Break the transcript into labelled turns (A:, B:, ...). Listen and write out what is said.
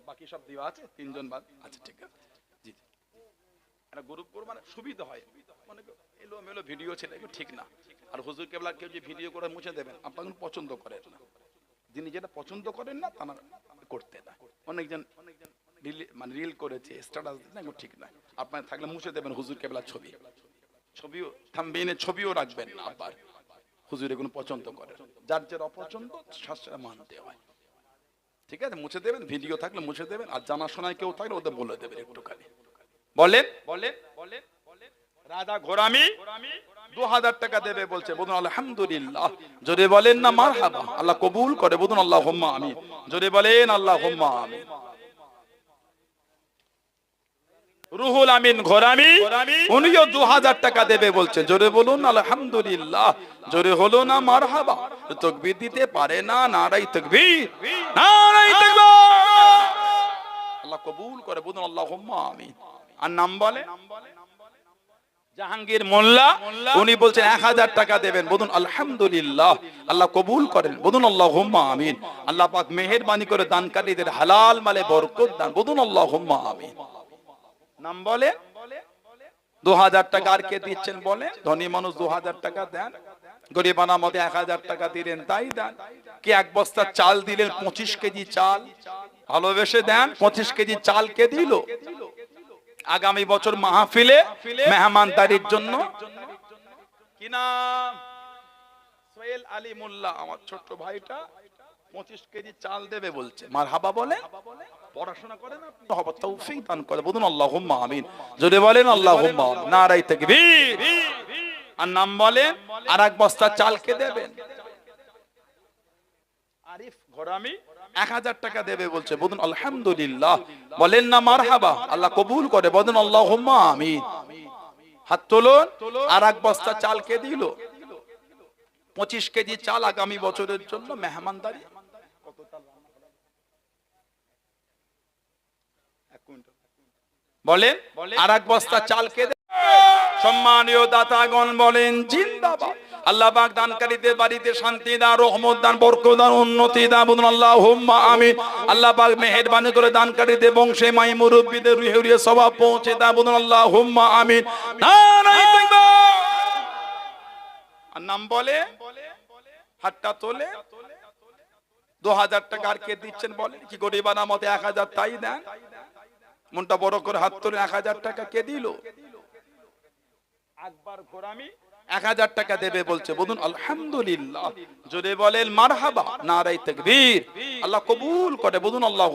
A: বাকি সব দেওয়া আছে, তিনজন বাদ। আচ্ছা ঠিক আছে, জি একটা গ্রুপ করে মানে সুবিধা হয়। মানে এলোমেলো ভিডিও ছেলে এগুলো ঠিক না। আর হুজুর কেবলা কেউ যে ভিডিও করে মুছে দেবেন, আপনার পছন্দ করেন না, যিনি যেটা পছন্দ করেন না তারা করতে না। অনেকজন মানে রিল করেছে, স্ট্যাটাস দিচ্ছে, এগুলো ঠিক না। আপনার থাকলে মুছে দেবেন হুজুর কেবলার ছবি, ছবিও থাম্বনেইলে ছবিও রাখবেন না। আবার হুজুর এগুলো পছন্দ করে, যার যার অপছন্দ শাস্ত্রে মানতে হয়। ঠিক আছে, মুছে দেবেন, ভিডিও থাকলে মুছে দেবেন, আর জানাশোনায় কেউ থাকলে ওদের বলে দেবেন একটুখানি। বলেন বলেন বলেন রাজা ঘোরামি 2000 টাকা দেবে বলছে, বলুন আলহামদুলিল্লাহ। জোরে বলেন না মারহাবা, আল্লাহ কবুল করে, বলুন আল্লাহুম্মা আমিন। জোরে বলেন আল্লাহুম্মা আমিন। রুহুল আমিন ঘোরামি উনিও 2000 টাকা দেবে বলছে, জোরে বলুন আলহামদুলিল্লাহ। জোরে হলো না মারহাবা, তাকবীর দিতে পারে না, নারাই তাকবীর, নারাই তাকবীর। আল্লাহ কবুল করে, বলুন আল্লাহুম্মা আমিন। আর নাম বলে জাহাঙ্গীর মোল্লা, উনি বলছেন 1000 টাকা দেবেন, বলুন আলহামদুলিল্লাহ। আল্লাহ কবুল করেন, বলুন আল্লাহুম্মা আমিন। আল্লাহ পাক মেহেরবানি করে দানকারীদের হালাল মালে বরকত দান, বলুন আল্লাহুম্মা আমিন। নাম বলে 2000 টাকা। আর কে দিচ্ছেন বলে? ধনী মানুষ 2000 টাকা দেন, গরিবানা মতে 1000 টাকা দিলেন, তাই দেন। কে এক বস্তা চাল দিলেন, 25 কেজি চাল ভালোবেসে দেন। 25 কেজি চাল কে দিল? আগামী বছর মাহফিলে মেহমানদারির জন্য কি নাম, সোহেল আলী মোল্লা, আমার ছোট্ট ভাইটা 25 কেজি চাল দেবে বলছে। মারহাবা বলে। পড়াশোনা করেন আপনি, হবে তৌফিক দান করে, বলুন আল্লাহুম্মা আমিন। যদি বলেন আল্লাহুম্মা আমিন, নারায়ে তাকবীর। আর নাম বলেন আর এক বস্তা চাল কে দেবেন? আরিফ ঘোরামি 1000 টাকা দেবে বলছে, বলুন আলহামদুলিল্লাহ। বলেন না মারহাবা, আল্লাহ কবুল করে, বলুন আল্লাহুম্মা আমিন। হাত তুলুন। আর এক বস্তা চাল কে দিল? 25 কেজি চাল আগামী বছরের জন্য মেহমানদারি। বলেন আর এক বস্তা চাল কে দেবে? সম্মানীয় দাতাগণ বলেন জিন্দাবাদ। আল্লাহ পাক দানকারীদের বাড়িতে শান্তি দান, রহমত দান, বরকত দান, উন্নতি দান, বলুন আল্লাহুম্মা আমিন। আল্লাহ পাক মেহেরবানি করে দানকারীদের বংশে মাই মুরব্বিদের রুহে রুহে সওয়াব পৌঁছে দান, বলুন আল্লাহুম্মা আমিন। নারায়ে তাকবীর। আর নাম বলে হাতটা তোলে 2000 টাকা। আর কে দিচ্ছেন বলেন? কি গরিবানা মতে 1000 তাই দেন। মনটা বড় করে হাত তোলে, 1000 টাকা কে দিল? আকবর ঘোরামি 1000 টাকা দেবে বলছে, বলুন আলহামদুলিল্লাহ। জোরে বলেন মারহাবা, নারায়ে তাকবীর। আল্লাহ কবুল করে, বলুন আল্লাহ।